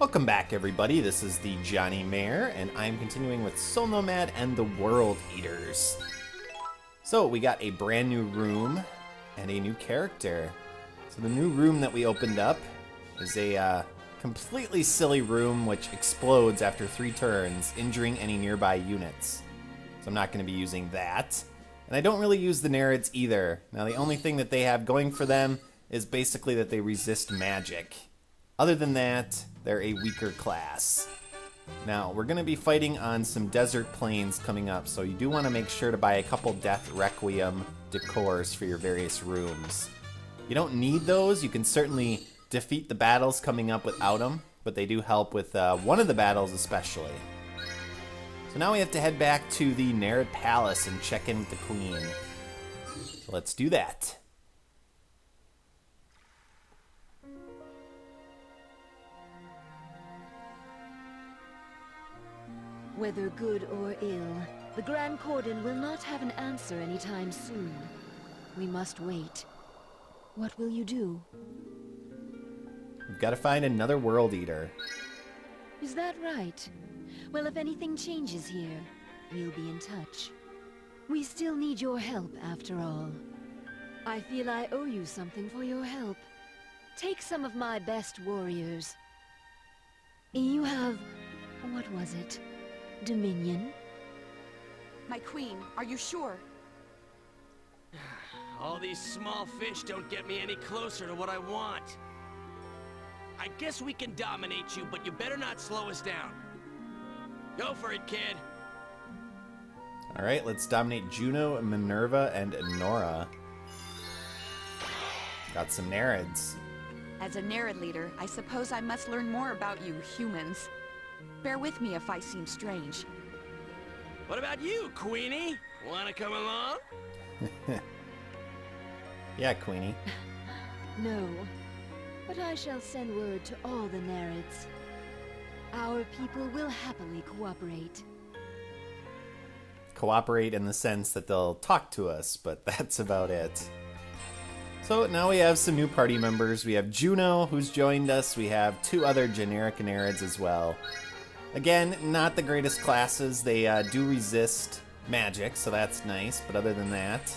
Welcome back, everybody. This is the Johnny-Mare, and I'm continuing with Soul Nomad and the World Eaters. So we got a brand new room and a new character. So the new room that we opened up is a completely silly room which explodes after 3 turns, injuring any nearby units. So I'm not going to be using that. And I don't really use the Nereids either. Now the only thing that they have going for them is basically that they resist magic. Other than that, they're a weaker class. Now, we're going to be fighting on some desert plains coming up, so you do want to make sure to buy a couple Death Requiem decors for your various rooms. You don't need those. You can certainly defeat the battles coming up without them, but they do help with one of the battles especially. So now we have to head back to the Nereid Palace and check in with the Queen. So let's do that. Whether good or ill, the Grand Cordon will not have an answer anytime soon. We must wait. What will you do? We've got to find another World Eater. Is that right? Well, if anything changes here, we'll be in touch. We still need your help, after all. I feel I owe you something for your help. Take some of my best warriors. You have... what was it? Dominion? My queen, are you sure? All these small fish don't get me any closer to what I want. I guess we can dominate you, but you better not slow us down. Go for it, kid. Alright, let's dominate Juno, Minerva, and Nora. Got some Nereids. As a Nereid leader, I suppose I must learn more about you humans. Bear with me if I seem strange. What about you, Queenie? Wanna come along? Yeah, Queenie. No. But I shall send word to all the Nereids. Our people will happily cooperate. Cooperate in the sense that they'll talk to us, but that's about it. So now we have some new party members. We have Juno, who's joined us. We have 2 other generic Nereids as well. Again, not the greatest classes. They do resist magic, so that's nice. But other than that,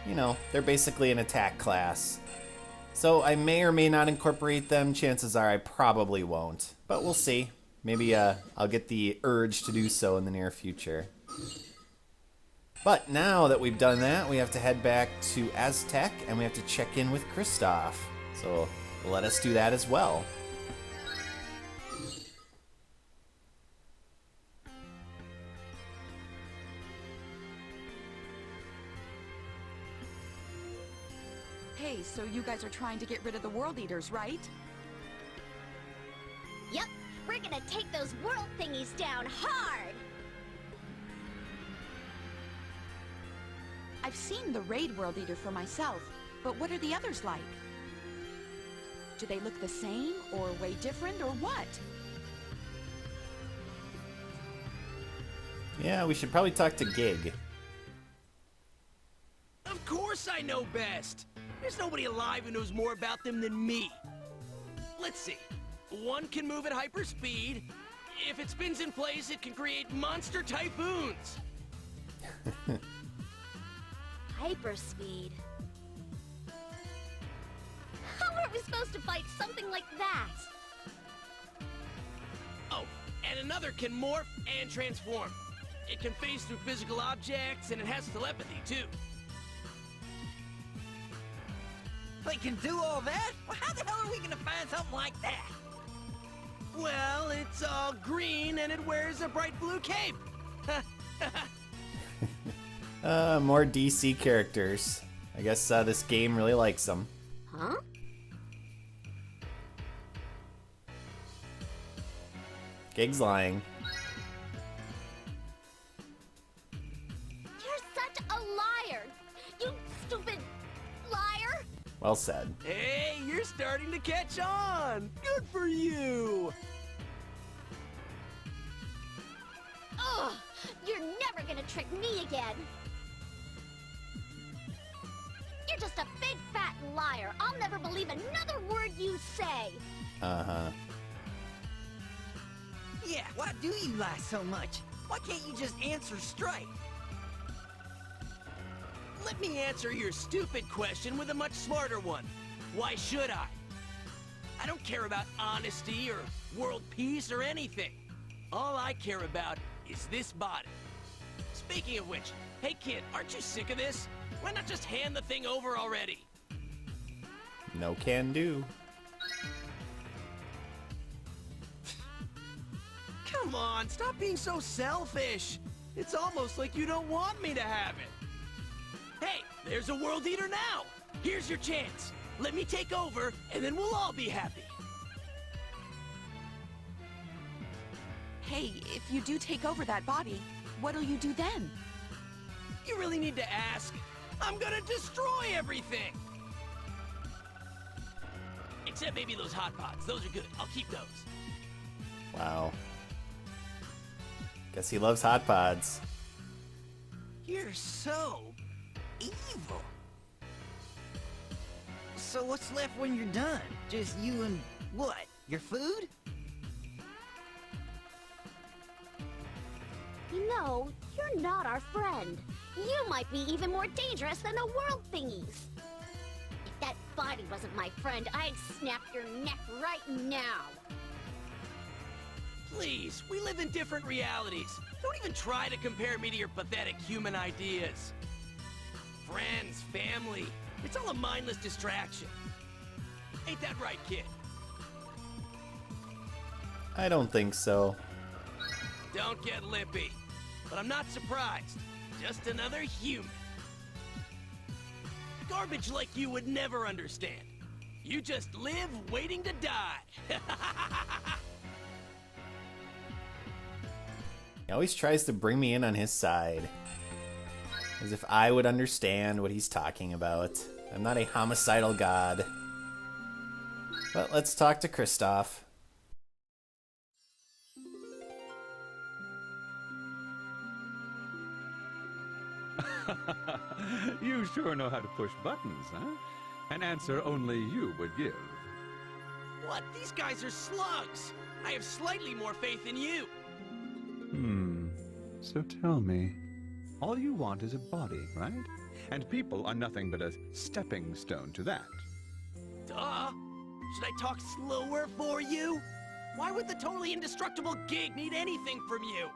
you know, they're basically an attack class. So I may or may not incorporate them. Chances are I probably won't. But we'll see. Maybe I'll get the urge to do so in the near future. But now that we've done that, we have to head back to Aztec, and we have to check in with Kristoff. So let us do that as well. Hey, so you guys are trying to get rid of the World Eaters, right? Yep, we're gonna take those world thingies down hard! I've seen the Raid World Eater for myself, but what are the others like? Do they look the same, or way different, or what? Yeah, we should probably talk to Gig. Of course I know best! There's nobody alive who knows more about them than me. Let's see. One can move at hyperspeed. If it spins in place, it can create monster typhoons. Hyperspeed. How are we supposed to fight something like that? Oh, and another can morph and transform. It can phase through physical objects, and it has telepathy, too. They can do all that? Well, how the hell are we gonna find something like that? Well, it's all green, and it wears a bright blue cape. More DC characters. I guess this game really likes them. Huh? Gig's lying. You're such a liar! You stupid liar! Well said. Hey, you're starting to catch on. Good for you. Ugh! You're never gonna trick me again! You're just a big fat liar! I'll never believe another word you say! Uh-huh. Yeah, why do you lie so much? Why can't you just answer straight? Let me answer your stupid question with a much smarter one. Why should I? I don't care about honesty or world peace or anything. All I care about is this body. Speaking of which, hey kid, aren't you sick of this? Why not just hand the thing over already? No can do. Come on, stop being so selfish. It's almost like you don't want me to have it. Hey, there's a World Eater now. Here's your chance. Let me take over, and then we'll all be happy. Hey, if you do take over that body, what'll you do then? You really need to ask. I'm gonna destroy everything. Except maybe those hot pots. Those are good. I'll keep those. Wow. Guess he loves hot pods. You're so evil. So what's left when you're done? Just you and what? Your food? You know, you're not our friend. You might be even more dangerous than the world thingies. If that body wasn't my friend, I'd snap your neck right now. Please, we live in different realities. Don't even try to compare me to your pathetic human ideas. Friends, family, it's all a mindless distraction. Ain't that right, kid? I don't think so. Don't get lippy. But I'm not surprised. Just another human. Garbage like you would never understand. You just live waiting to die. He always tries to bring me in on his side. As if I would understand what he's talking about. I'm not a homicidal god. But let's talk to Kristoff. You sure know how to push buttons, huh? An answer only you would give. What? These guys are slugs. I have slightly more faith in you. So tell me, all you want is a body, right? And people are nothing but a stepping stone to that. Duh. Should I talk slower for you? Why would the totally indestructible gig need anything from you?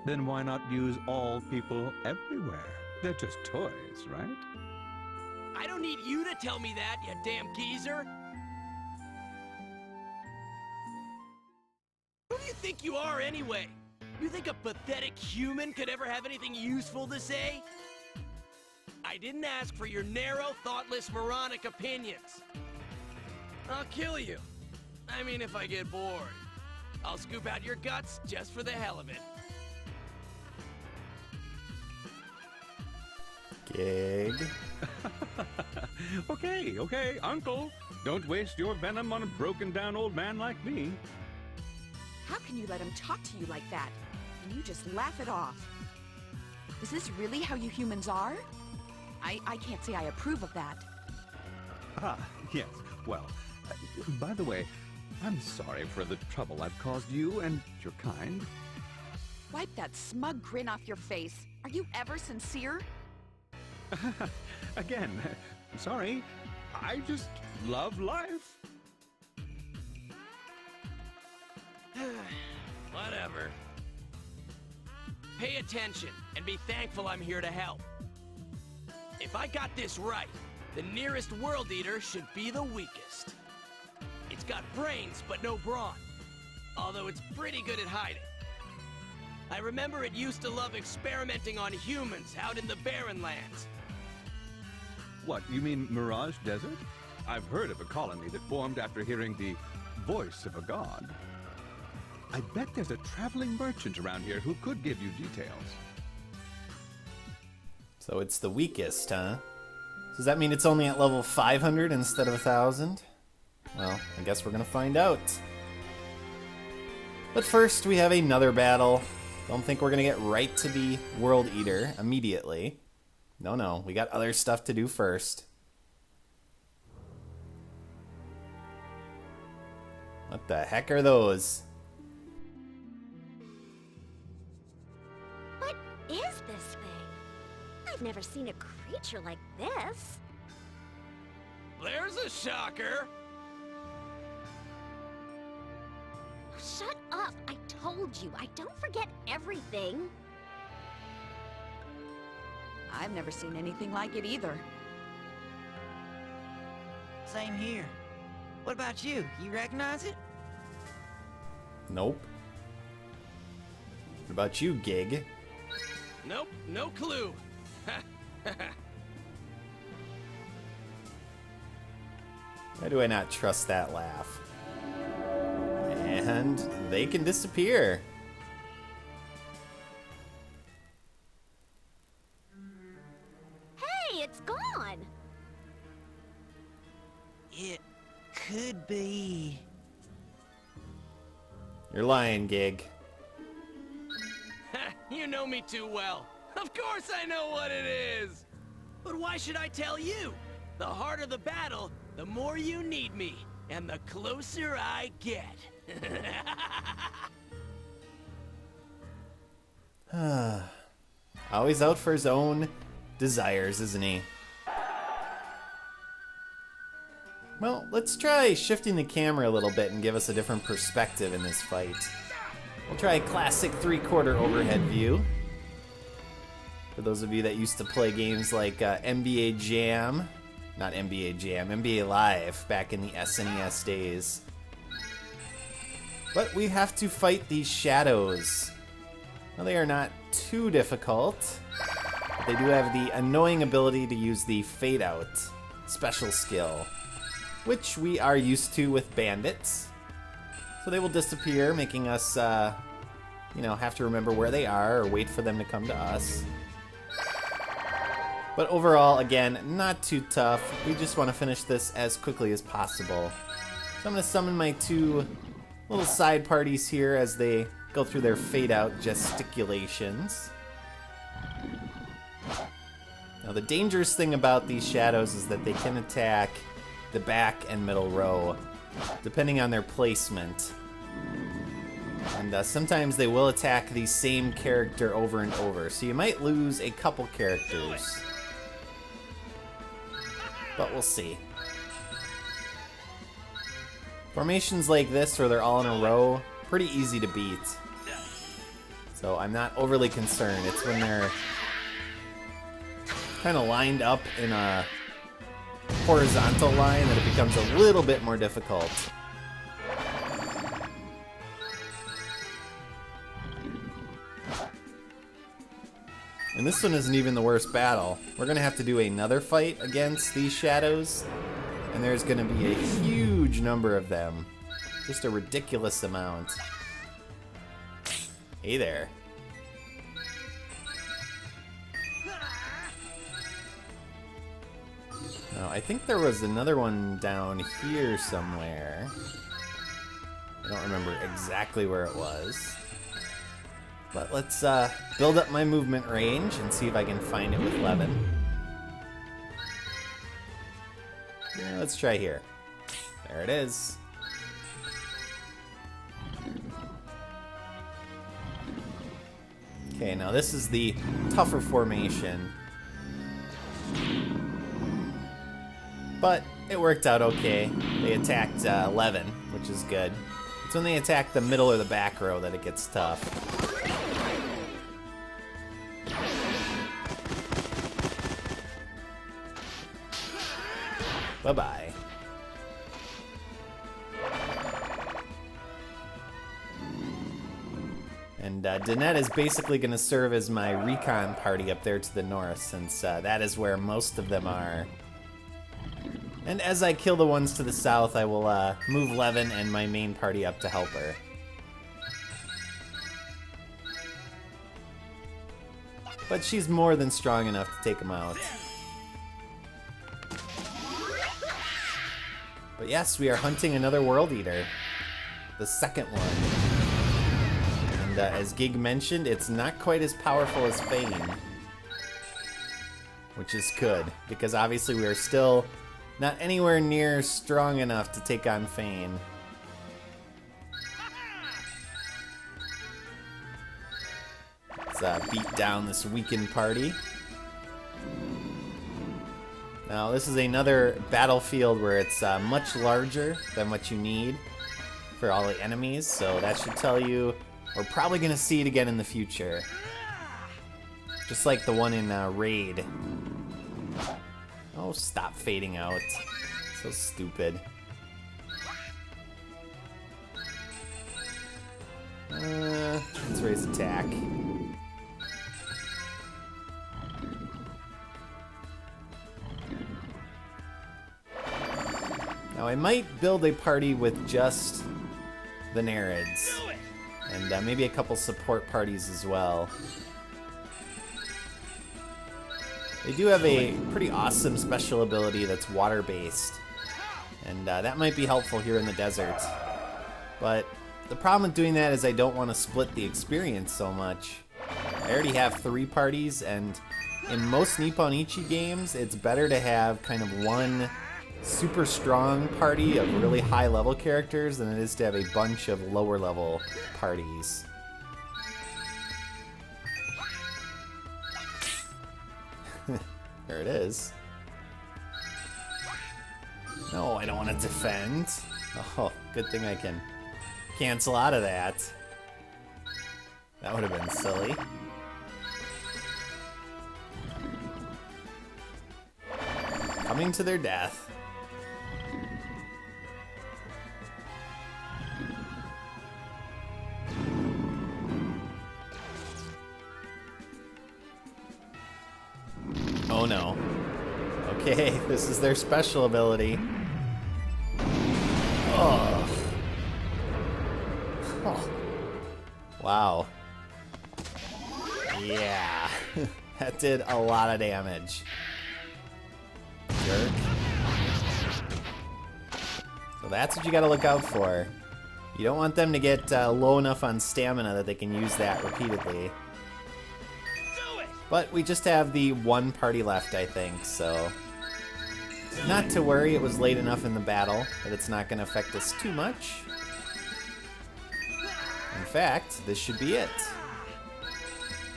Then why not use all people everywhere? They're just toys, right? I don't need you to tell me that, you damn geezer. Who do you think you are, anyway? You think a pathetic human could ever have anything useful to say? I didn't ask for your narrow, thoughtless, moronic opinions. I'll kill you. I mean, if I get bored. I'll scoop out your guts just for the hell of it. Gig. Okay, Uncle. Don't waste your venom on a broken-down old man like me. How can you let him talk to you like that? And you just laugh it off. Is this really how you humans are? I can't say I approve of that. Ah, yes. Well, by the way, I'm sorry for the trouble I've caused you and your kind. Wipe that smug grin off your face. Are you ever sincere? Again, sorry. I just love life. Whatever. Pay attention and be thankful I'm here to help. If I got this right, the nearest World Eater should be the weakest. It's got brains, but no brawn. Although it's pretty good at hiding. I remember it used to love experimenting on humans out in the barren lands. What, you mean Mirage Desert? I've heard of a colony that formed after hearing the voice of a god. I bet there's a traveling merchant around here who could give you details. So it's the weakest, huh? Does that mean it's only at level 500 instead of 1,000? Well, I guess we're gonna find out. But first, we have another battle. Don't think we're gonna get right to the World Eater immediately. No, we got other stuff to do first. What the heck are those? I've never seen a creature like this. There's a shocker. Shut up! I told you, I don't forget everything. I've never seen anything like it either. Same here. What about you? You recognize it? Nope. What about you, Gig? Nope, no clue. Why do I not trust that laugh? And they can disappear. Hey, it's gone! It could be... You're lying, Gig. You know me too well. Of course I know what it is. But why should I tell you? The harder the battle, the more you need me, and the closer I get. Always out for his own desires, isn't he? Well, let's try shifting the camera a little bit and give us a different perspective in this fight. We'll try a classic 3/4 overhead view. For those of you that used to play games like NBA Jam, not NBA Jam, NBA Live back in the SNES days. But we have to fight these shadows. Now, they are not too difficult, but they do have the annoying ability to use the Fade Out special skill, which we are used to with bandits. So they will disappear, making us, have to remember where they are or wait for them to come to us. But overall, again, not too tough. We just want to finish this as quickly as possible. So I'm going to summon my two little side parties here as they go through their fade-out gesticulations. Now, the dangerous thing about these shadows is that they can attack the back and middle row, depending on their placement. And sometimes they will attack the same character over and over, so you might lose a couple characters. But we'll see. Formations like this, where they're all in a row, pretty easy to beat. So I'm not overly concerned. It's when they're kind of lined up in a horizontal line that it becomes a little bit more difficult. And this one isn't even the worst battle. We're going to have to do another fight against these shadows, and there's going to be a huge number of them. Just a ridiculous amount. Hey there. Now, I think there was another one down here somewhere. I don't remember exactly where it was. But let's build up my movement range and see if I can find it with Levin. Yeah, let's try here. There it is. Okay, now this is the tougher formation. But it worked out okay. They attacked Levin, which is good. It's when they attack the middle or the back row that it gets tough. Bye-bye. And Danette is basically going to serve as my recon party up there to the north, since that is where most of them are. And as I kill the ones to the south, I will move Levin and my main party up to help her. But she's more than strong enough to take him out. But yes, we are hunting another World Eater. The second one. And as Gig mentioned, it's not quite as powerful as Fane. Which is good, because obviously we are still not anywhere near strong enough to take on Fane. Let's beat down this weakened party. Now, this is another battlefield where it's much larger than what you need for all the enemies, so that should tell you we're probably going to see it again in the future. Just like the one in Raid. Oh, stop fading out. So stupid. Let's raise attack. Now I might build a party with just the Nereids. And maybe a couple support parties as well. They do have a pretty awesome special ability that's water-based. And that might be helpful here in the desert. But the problem with doing that is I don't want to split the experience so much. I already have 3 parties, and in most Nipponichi games, it's better to have kind of one super strong party of really high level characters than it is to have a bunch of lower level parties. There it is. No, I don't want to defend. Oh, good thing I can cancel out of that. That would have been silly. Coming to their death. Oh no. Okay, this is their special ability. Oh. Oh. Wow. Yeah. That did a lot of damage. Jerk. So that's what you gotta look out for. You don't want them to get low enough on stamina that they can use that repeatedly. But we just have the one party left, I think, so not to worry. It was late enough in the battle that it's not going to affect us too much. In fact, this should be it.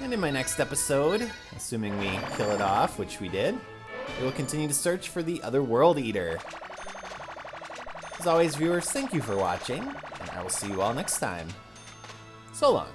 And in my next episode, assuming we kill it off, which we did, we will continue to search for the other World Eater. As always, viewers, thank you for watching, and I will see you all next time. So long.